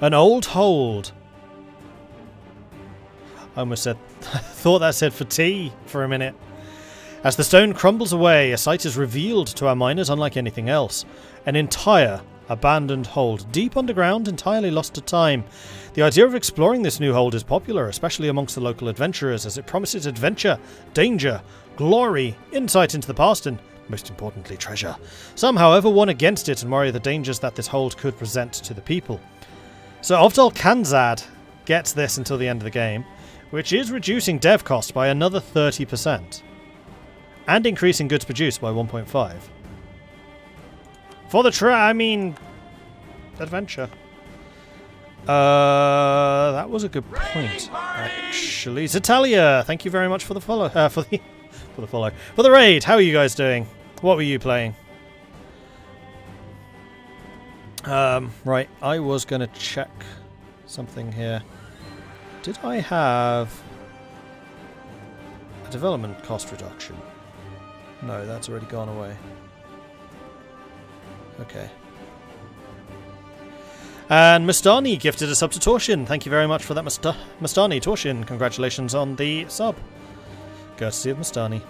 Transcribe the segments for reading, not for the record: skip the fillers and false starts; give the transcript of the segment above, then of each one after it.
An old hold. I almost said, thought that said for tea for a minute. As the stone crumbles away, a sight is revealed to our miners unlike anything else. An entire abandoned hold, deep underground, entirely lost to time. The idea of exploring this new hold is popular, especially amongst the local adventurers, as it promises adventure, danger, glory, insight into the past, and, most importantly, treasure. Some, however, warn against it and worry the dangers that this hold could present to the people. So Ovdal Kanzon gets this until the end of the game, which is reducing dev costs by another 30%. And increasing goods produced by 1.5. For the adventure. That was a good point, actually. Zetalia, thank you very much for the follow. For the raid. How are you guys doing? What were you playing? Right. I was gonna check something here. Did I have a development cost reduction? No, that's already gone away. Okay. And Mustani gifted a sub to Torshin. Thank you very much for that, Mustani. Torshin, congratulations on the sub. Courtesy of Mustani.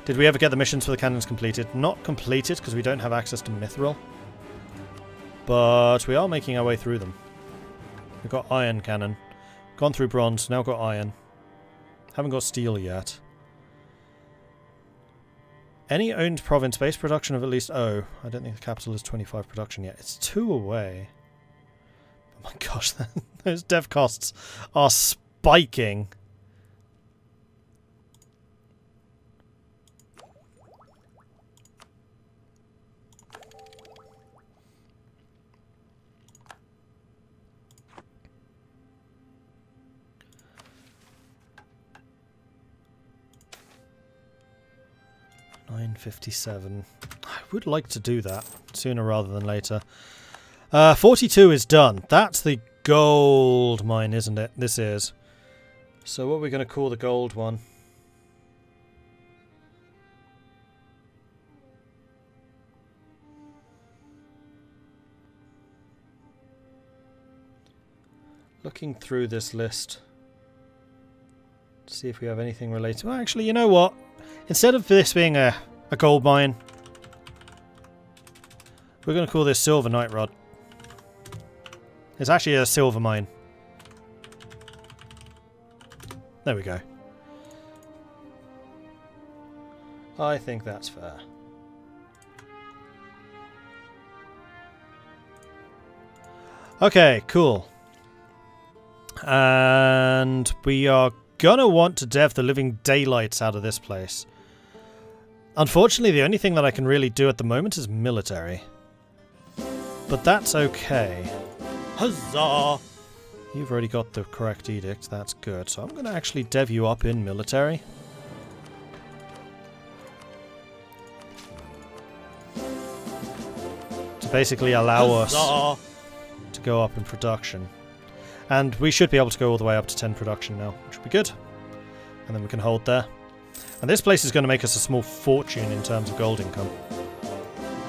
Did we ever get the missions for the cannons completed? Not completed, because we don't have access to Mithril. But we are making our way through them. We've got iron cannon. Gone through bronze, now got iron. Haven't got steel yet. Any owned province base production of at least... Oh, I don't think the capital is 25 production yet. It's 2 away. Oh my gosh, those dev costs are spiking. $9.57. I would like to do that sooner rather than later. 42 is done. That's the gold mine, isn't it? This is. So what are we going to call the gold one? Looking through this list to see if we have anything related. Well, actually, you know what? Instead of this being a gold mine, we're going to call this Silver Night Rod. It's actually a silver mine. There we go. I think that's fair. Okay, cool. And we are gonna want to dev the living daylights out of this place. Unfortunately, the only thing that I can really do at the moment is military. But that's okay. Huzzah! You've already got the correct edict, that's good. So I'm going to actually dev you up in military. To basically allow us to go up in production. And we should be able to go all the way up to 10 production now, which would be good. And then we can hold there. And this place is going to make us a small fortune in terms of gold income.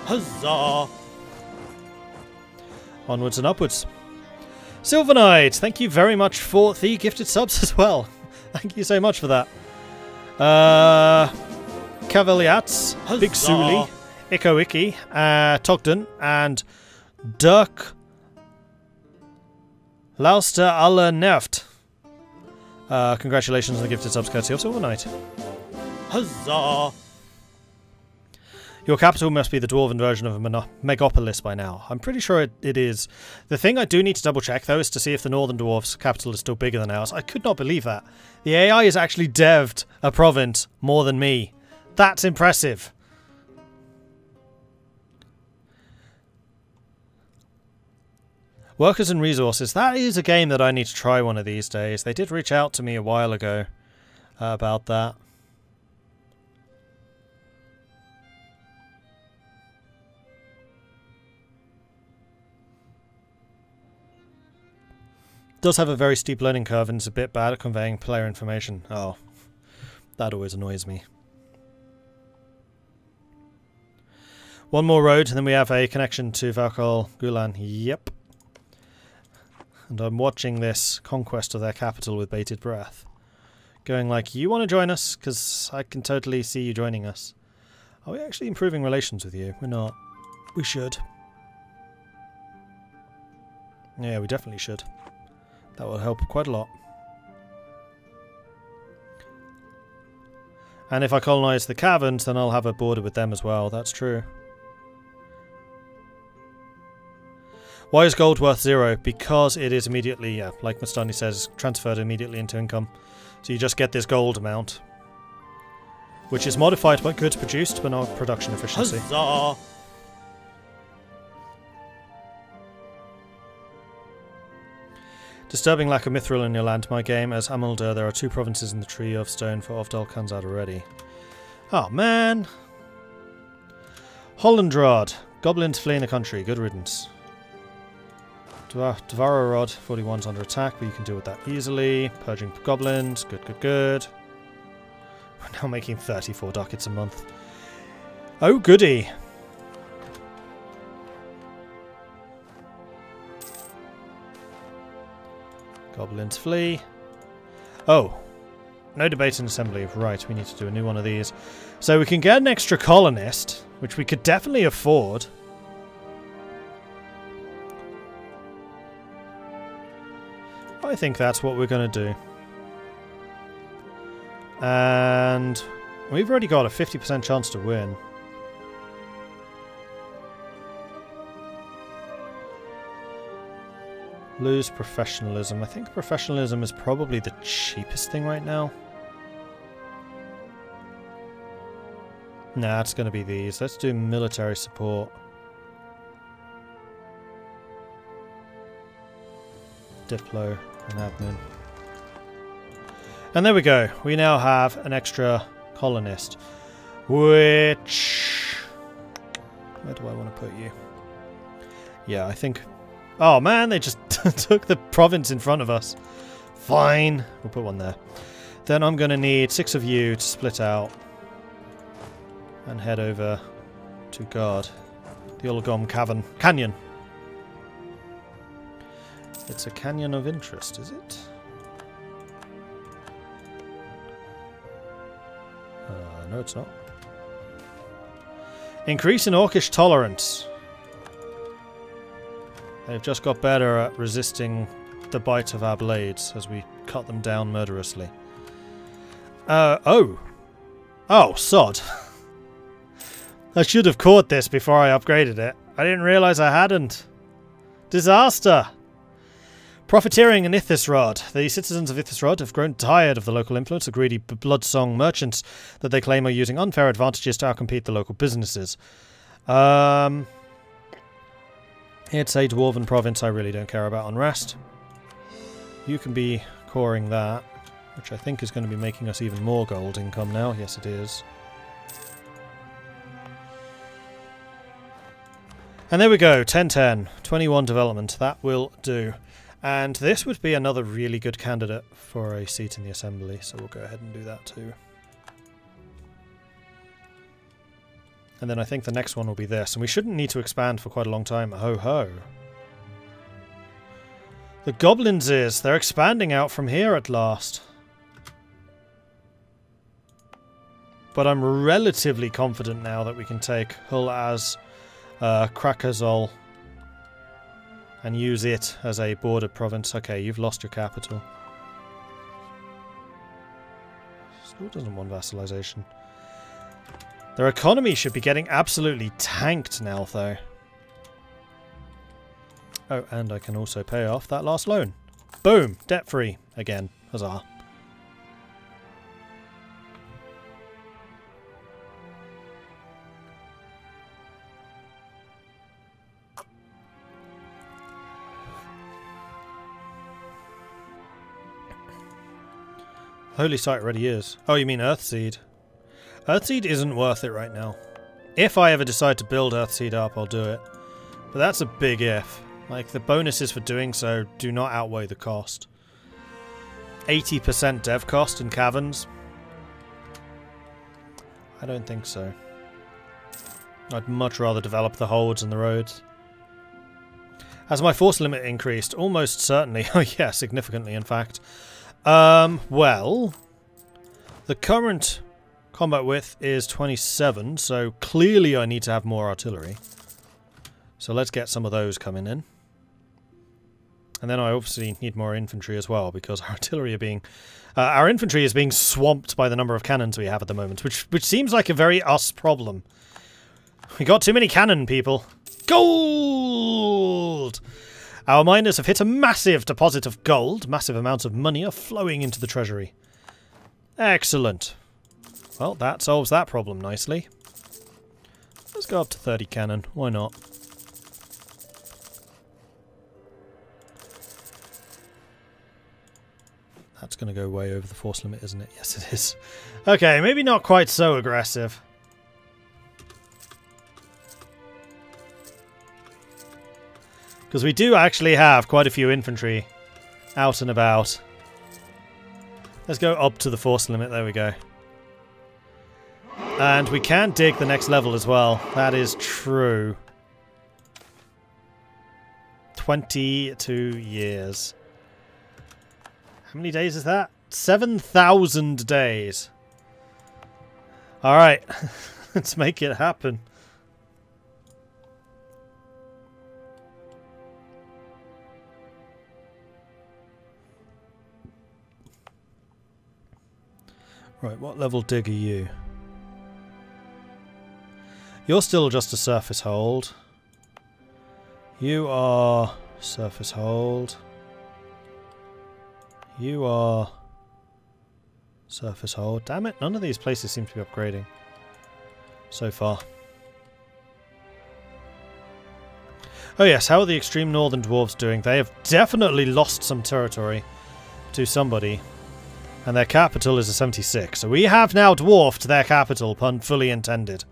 Huzzah! Onwards and upwards. Silver Knight, thank you very much for the gifted subs as well. Thank you so much for that. Cavaliats, Big Suli, Iko Iki, Togden, and Dirk Lauster aller Nerft. Congratulations on the gifted subs courtesy of Silver Knight. Huzzah! Your capital must be the Dwarven version of a megapolis by now. I'm pretty sure it is. The thing I do need to double check though is to see if the Northern Dwarves' capital is still bigger than ours. I could not believe that. The AI has actually devved a province more than me. That's impressive. Workers and resources. That is a game that I need to try one of these days. They did reach out to me a while ago about that. Does have a very steep learning curve and is a bit bad at conveying player information. Oh, that always annoys me. One more road and then we have a connection to Valkal Gulan. Yep. and I'm watching this conquest of their capital with bated breath. Going like, you want to join us? Because I can totally see you joining us. Are we actually improving relations with you? We're not. We should. Yeah, we definitely should. That will help quite a lot. And if I colonise the caverns, then I'll have a border with them as well. That's true. Why is gold worth 0? Because it is immediately, yeah, like Mustani says, transferred immediately into income. So you just get this gold amount, which is modified by goods produced, but not production efficiency. Huzzah! Disturbing lack of mithril in your land, my game. As Amaldur, there are 2 provinces in the Tree of Stone for Ovdal Kanzad already. Oh, man! Hollandrad. Goblins fleeing the country. Good riddance. Dvararod, 41's under attack, but you can deal with that easily. Purging goblins. Good, good, good. We're now making 34 ducats a month. Oh, goody! Goblins flee. Oh. No debate in assembly. Right, we need to do a new one of these. So we can get an extra colonist, which we could definitely afford. I think that's what we're going to do. And we've already got a 50% chance to win. Lose professionalism. I think professionalism is probably the cheapest thing right now. Nah, it's going to be these. Let's do military support. Diplo and admin. And there we go. We now have an extra colonist. Which... where do I want to put you? Yeah, I think... oh man, they just took the province in front of us. Fine. We'll put one there. Then I'm going to need 6 of you to split out. And head over to guard the Olgom Canyon. It's a canyon of interest, is it? No, it's not. Increase in orcish tolerance. They've just got better at resisting the bite of our blades as we cut them down murderously. Oh! Oh, sod. I should have caught this before I upgraded it. I didn't realise I hadn't. Disaster! Profiteering in Ithisrod. The citizens of Ithisrod have grown tired of the local influence of greedy bloodsong merchants that they claim are using unfair advantages to outcompete the local businesses. It's a dwarven province I really don't care about unrest. You can be coring that, which I think is going to be making us even more gold income now. Yes, it is. And there we go, 10-10, 21 development. That will do. And this would be another really good candidate for a seat in the assembly, so we'll go ahead and do that too. And then I think the next one will be this, and we shouldn't need to expand for quite a long time. Ho ho. The goblins they're expanding out from here at last. But I'm relatively confident now that we can take Hull as Krakazol and use it as a border province. Okay, you've lost your capital. Still doesn't want vassalization. Their economy should be getting absolutely tanked now, though. Oh, and I can also pay off that last loan. Boom! Debt-free again. Huzzah. Holy site already is. Oh, you mean Earthseed? Earthseed isn't worth it right now. If I ever decide to build Earthseed up, I'll do it. But that's a big if. Like, the bonuses for doing so do not outweigh the cost. 80% dev cost in caverns? I don't think so. I'd much rather develop the holds and the roads. Has my force limit increased? Almost certainly. Oh yeah, significantly in fact. Well, the current combat width is 27, so clearly I need to have more artillery. So let's get some of those coming in. And then I obviously need more infantry as well, because our artillery are being... our infantry is being swamped by the number of cannons we have at the moment, which seems like a very us problem. We got too many cannon, people. Gold! Our miners have hit a massive deposit of gold. Massive amounts of money are flowing into the treasury. Excellent. Well, that solves that problem nicely. Let's go up to 30 cannon. Why not? That's going to go way over the force limit, isn't it? Yes, it is. Okay, maybe not quite so aggressive. Because we do actually have quite a few infantry out and about. Let's go up to the force limit. There we go. And we can dig the next level as well. That is true. 22 years. How many days is that? 7,000 days. Alright. Let's make it happen. Right, what level dig are you? You're still just a surface hold. You are surface hold. You are surface hold. Damn it, none of these places seem to be upgrading so far. Oh yes, how are the extreme northern dwarves doing? They have definitely lost some territory to somebody. And their capital is a 76. So we have now dwarfed their capital, pun fully intended.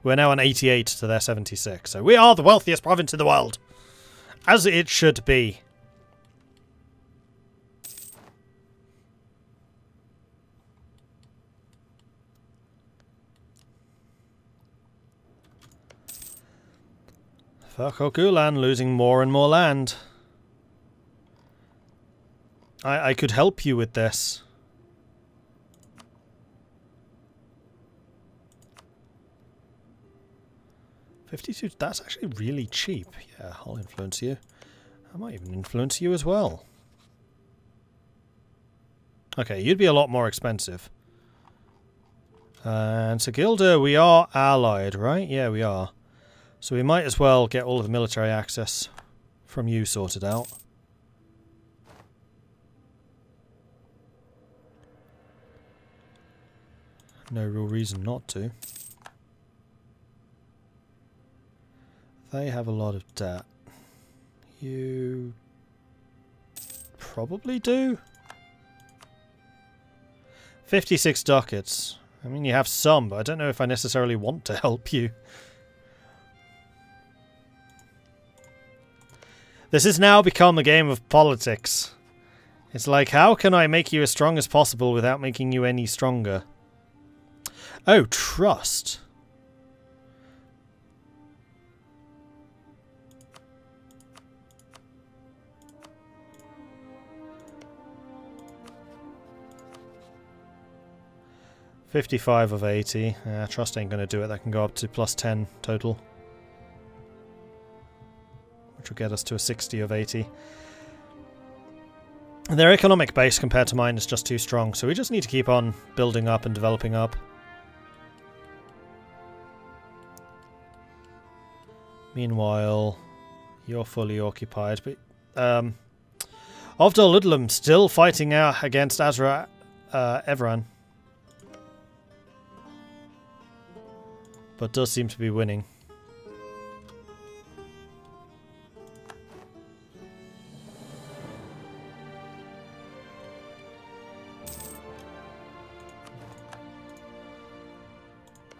We're now an 88 to their 76. So we are the wealthiest province in the world. As it should be. Fuck Okulan losing more and more land. I could help you with this. $52, that's actually really cheap. Yeah, I'll influence you. I might even influence you as well. Okay, you'd be a lot more expensive. And so Gilda, we are allied, right? Yeah, we are. So we might as well get all of the military access from you sorted out. No real reason not to. They have a lot of debt. You probably do. 56 ducats. I mean, you have some, but I don't know if I necessarily want to help you. This has now become a game of politics. It's like, how can I make you as strong as possible without making you any stronger? Oh, trust. $55 of 80. Trust ain't going to do it. That can go up to plus 10 total. Which will get us to a 60 of 80. And their economic base compared to mine is just too strong, so we just need to keep on building up and developing up. Meanwhile, you're fully occupied, but Ovdal Ludlum still fighting out against Azra Evran. But does seem to be winning.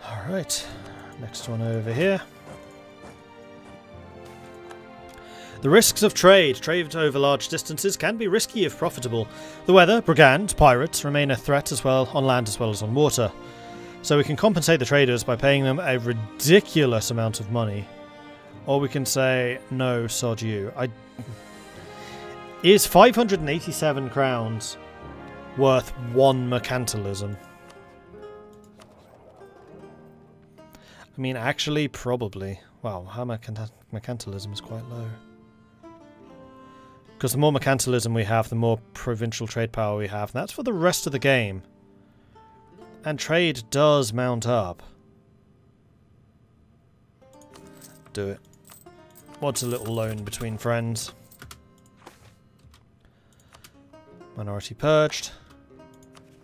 Alright, next one over here. The risks of trade. Trade over large distances can be risky if profitable. The weather, brigands, pirates remain a threat as well on land as well as on water. So we can compensate the traders by paying them a ridiculous amount of money. Or we can say, no, sod you. Is 587 crowns worth one mercantilism? I mean, actually, probably. Wow, our mercantilism is quite low. Because the more mercantilism we have, the more provincial trade power we have. And that's for the rest of the game. And trade does mount up. Do it. What's a little loan between friends? Minority purged.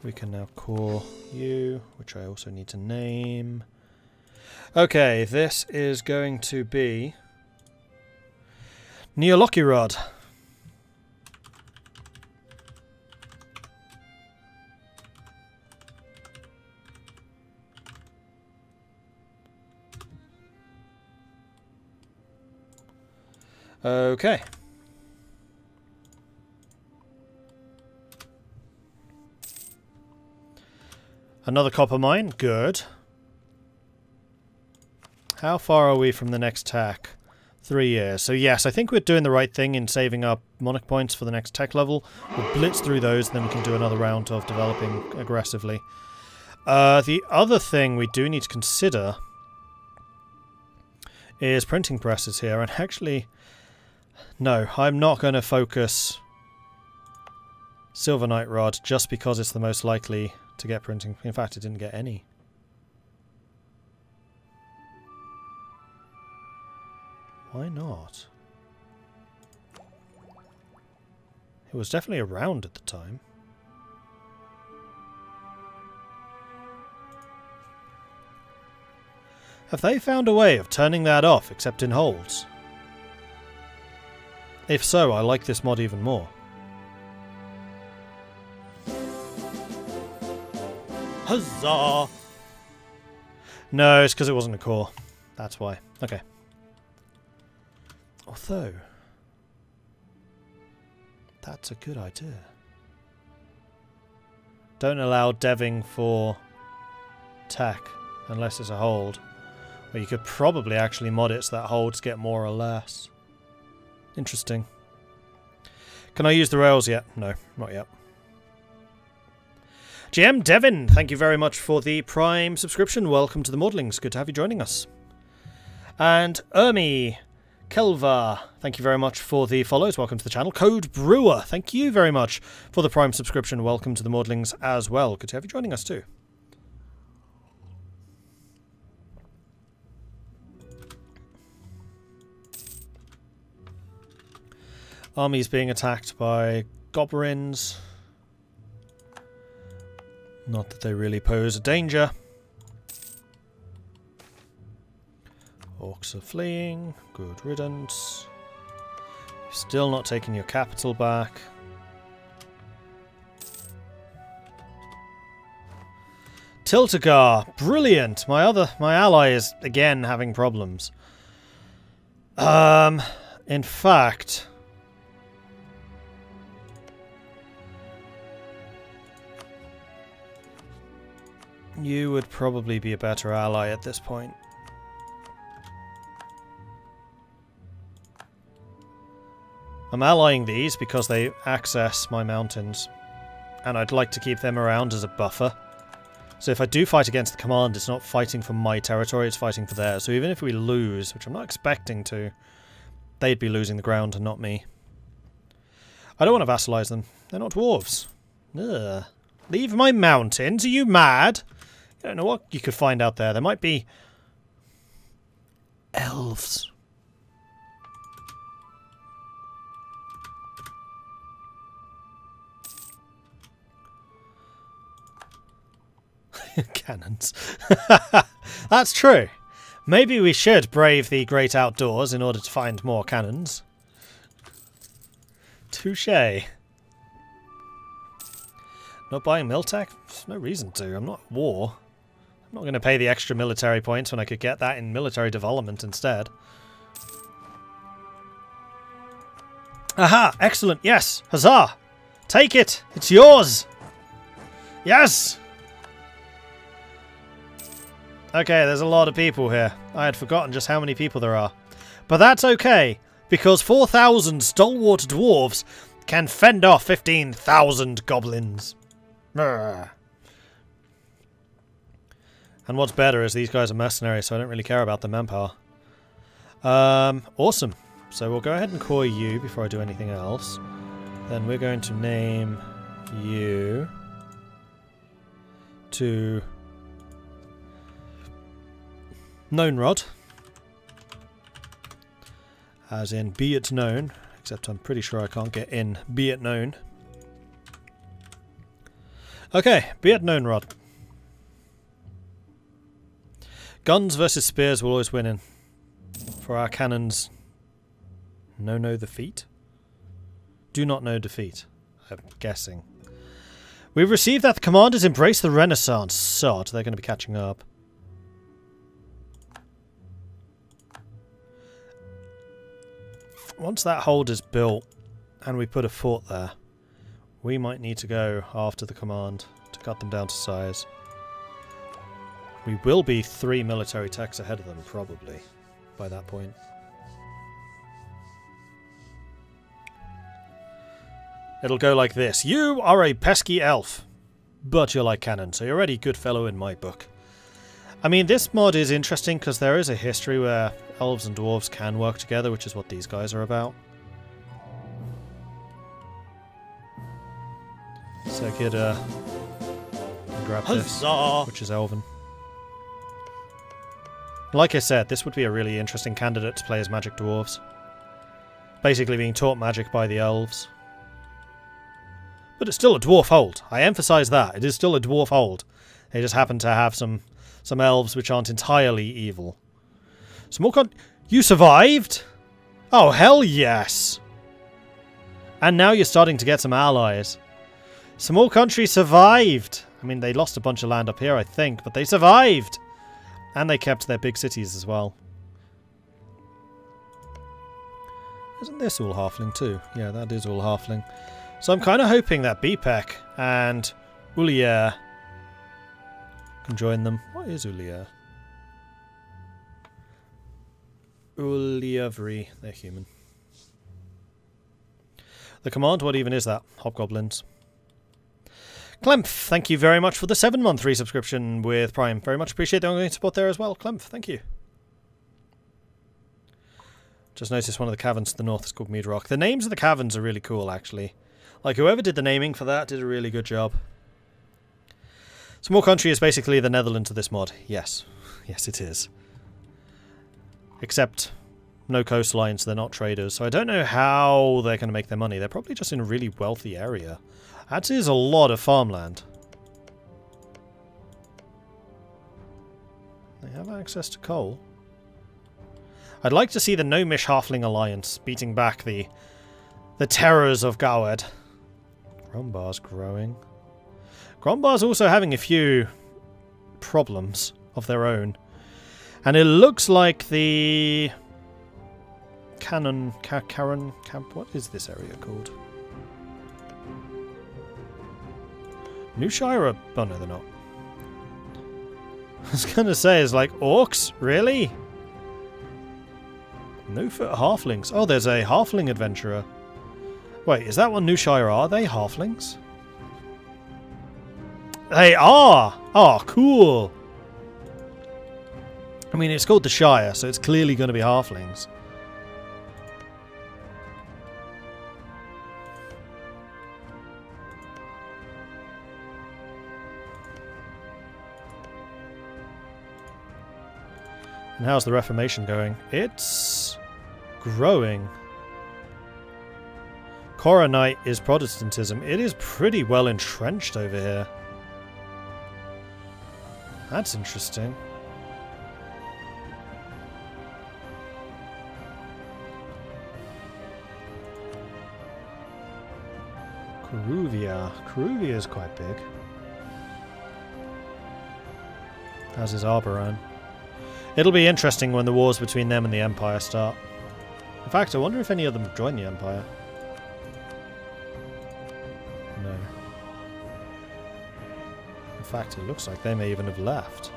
We can now call you, which I also need to name. Okay, this is going to be Neolokirod. Okay. Another copper mine. Good. How far are we from the next tech? 3 years. So yes, I think we're doing the right thing in saving up monarch points for the next tech level. We'll blitz through those, then we can do another round of developing aggressively. The other thing we do need to consider is printing presses here. And actually, no, I'm not going to focus Silver Night Rod just because it's the most likely to get printing. In fact, it didn't get any. Why not? It was definitely around at the time. Have they found a way of turning that off except in holds? If so, I like this mod even more. Huzzah! No, it's because it wasn't a core. That's why. Okay. Although, that's a good idea. Don't allow deving for tech unless it's a hold. Or you could probably actually mod it so that holds get more or less. Interesting. Can I use the rails yet? No, not yet. GM Devin, thank you very much for the Prime subscription. Welcome to the Maudlings. Good to have you joining us. And Ermi Kelva, thank you very much for the follows. Welcome to the channel. Code Brewer, thank you very much for the Prime subscription. Welcome to the Maudlings as well. Good to have you joining us too. Armies being attacked by goblins. Not that they really pose a danger. Orcs are fleeing. Good riddance. You've still not taken your capital back. Tiltagar, brilliant. My ally is again having problems. In fact, you would probably be a better ally at this point. I'm allying these because they access my mountains, and I'd like to keep them around as a buffer. So if I do fight against the command, it's not fighting for my territory, it's fighting for theirs. So even if we lose, which I'm not expecting to, they'd be losing the ground and not me. I don't want to vassalize them. They're not dwarves. Ugh. Leave my mountains? Are you mad? I don't know what you could find out there. There might be elves. Cannons. That's true. Maybe we should brave the great outdoors in order to find more cannons. Touché. Not buying Miltech? There's no reason to. I'm not at war. I'm not going to pay the extra military points when I could get that in military development instead. Aha! Excellent! Yes! Huzzah! Take it! It's yours! Yes! Okay, there's a lot of people here. I had forgotten just how many people there are. But that's okay, because 4,000 stalwart dwarves can fend off 15,000 goblins. Urgh. And what's better is these guys are mercenaries, so I don't really care about the manpower. Awesome. So we'll go ahead and call you before I do anything else. Then we're going to name you to Known Rod. As in, be it known. Except I'm pretty sure I can't get in be it known. Okay, be it known, Rod. Guns versus spears will always win in. For our cannons, no defeat? Do not know defeat. I'm guessing. We've received that the commanders embrace the Renaissance. Sod, they're going to be catching up. Once that hold is built, and we put a fort there, we might need to go after the command to cut them down to size. We will be 3 military techs ahead of them, probably, by that point. It'll go like this. You are a pesky elf, but you're like cannon, so you're already good fellow in my book. I mean, this mod is interesting because there is a history where elves and dwarves can work together, which is what these guys are about. So I could grab this, which is elven. Like I said, this would be a really interesting candidate to play as magic dwarves. Basically being taught magic by the elves. But it's still a dwarf hold. I emphasize that. It is still a dwarf hold. They just happen to have some elves which aren't entirely evil. You survived? Oh, hell yes! And now you're starting to get some allies. Small country survived! I mean, they lost a bunch of land up here, I think, but they survived! And they kept their big cities as well. Isn't this all halfling too? Yeah, that is all halfling. So I'm kind of hoping that Bipek and Ulier can join them. What is Ulier? Ulievri. They're human. The command, what even is that? Hobgoblins. Clemp, thank you very much for the 7-month resubscription with Prime. Very much appreciate the ongoing support there as well. Clemp, thank you. Just noticed one of the caverns to the north is called Meadrock. The names of the caverns are really cool, actually. Like, whoever did the naming for that did a really good job. Small country is basically the Netherlands of this mod. Yes. Yes, it is. Except no coastlines, they're not traders. So I don't know how they're going to make their money. They're probably just in a really wealthy area. That is a lot of farmland. They have access to coal. I'd like to see the Gnomish Halfling Alliance beating back the terrors of Gawad. Grombar's growing. Grombar's also having a few problems of their own. And it looks like the Karen Camp. What is this area called? New Shire? Oh no, they're not. I was gonna say, it's like orcs? Really? No foot halflings. Oh, there's a halfling adventurer. Wait, is that what New Shire are? Are they halflings? They are! Oh, cool! I mean, it's called the Shire, so it's clearly going to be halflings. And how's the Reformation going? It's growing. Coronite is Protestantism. It is pretty well entrenched over here. That's interesting. Coruvia. Coruvia is quite big. As is Arboran. It'll be interesting when the wars between them and the Empire start. In fact, I wonder if any of them join the Empire. No. In fact, it looks like they may even have left.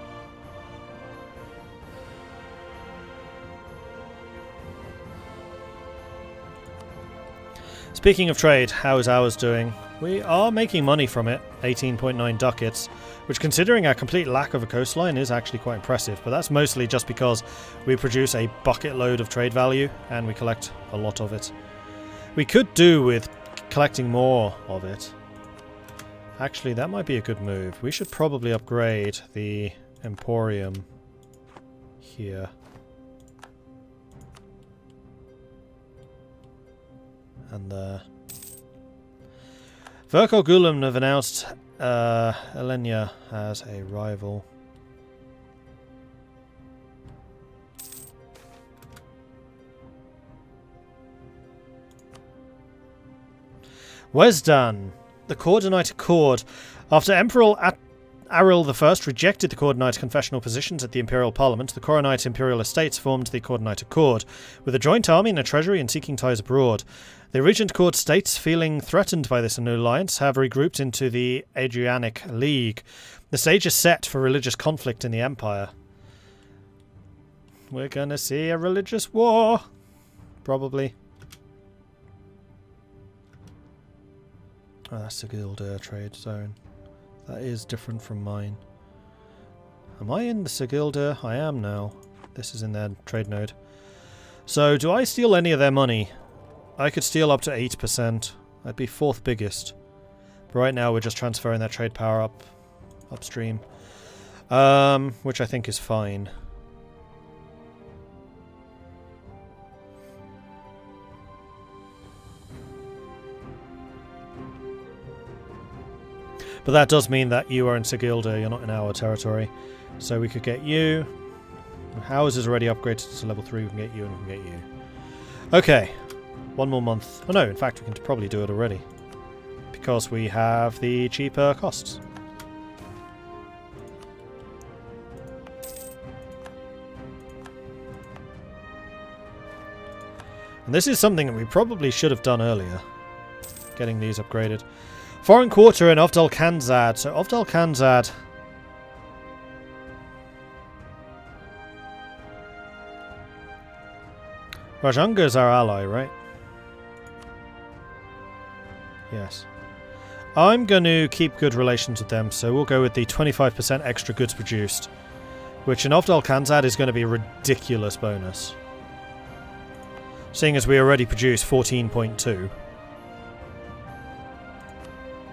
Speaking of trade, how is ours doing? We are making money from it, 18.9 ducats, which considering our complete lack of a coastline is actually quite impressive, but that's mostly just because we produce a bucket load of trade value and we collect a lot of it. We could do with collecting more of it. Actually, that might be a good move. We should probably upgrade the Emporium here. And Verkor Gulam have announced Elenia as a rival. Wesdan, the Coordinate Accord. After Emperor Aril I rejected the Coordinate confessional positions at the Imperial Parliament, the Coronite Imperial Estates formed the Coordinate Accord, with a joint army and a treasury and seeking ties abroad. The Regent Court states, feeling threatened by this new alliance, have regrouped into the Adriatic League. The stage is set for religious conflict in the Empire. We're gonna see a religious war. Probably. Oh, that's the Sigilder trade zone. That is different from mine. Am I in the Sigilder? I am now. This is in their trade node. So, do I steal any of their money? I could steal up to 8%. I'd be fourth biggest. But right now we're just transferring that trade power upstream. Which I think is fine. But that does mean that you are in Sigilder, you're not in our territory. So we could get you. Ours is already upgraded to level 3, we can get you and we can get you. Okay. One more month. Oh no, in fact we can probably do it already. Because we have the cheaper costs. And this is something that we probably should have done earlier. Getting these upgraded. Foreign quarter in Ovdal Kanzad. So Ovdal Kanzad. Rajanga is our ally, right? Yes. I'm going to keep good relations with them, so we'll go with the 25% extra goods produced. Which in Ovdal Kanzad is going to be a ridiculous bonus. Seeing as we already produce 14.2.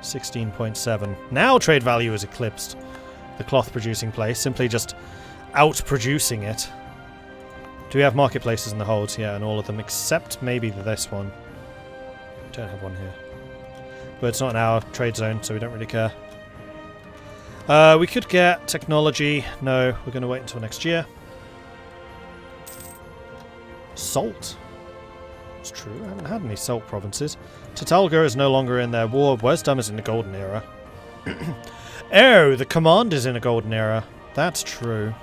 16.7. Now trade value is eclipsed the cloth producing place, simply just out-producing it. Do we have marketplaces in the holds? Yeah, and all of them, except maybe this one. We don't have one here. But it's not in our trade zone, so we don't really care. We could get technology. No, we're going to wait until next year. Salt. It's true, I haven't had any salt provinces. Tatalga is no longer in their war. Wesdam is in the golden era. Oh, the command is in a golden era. That's true.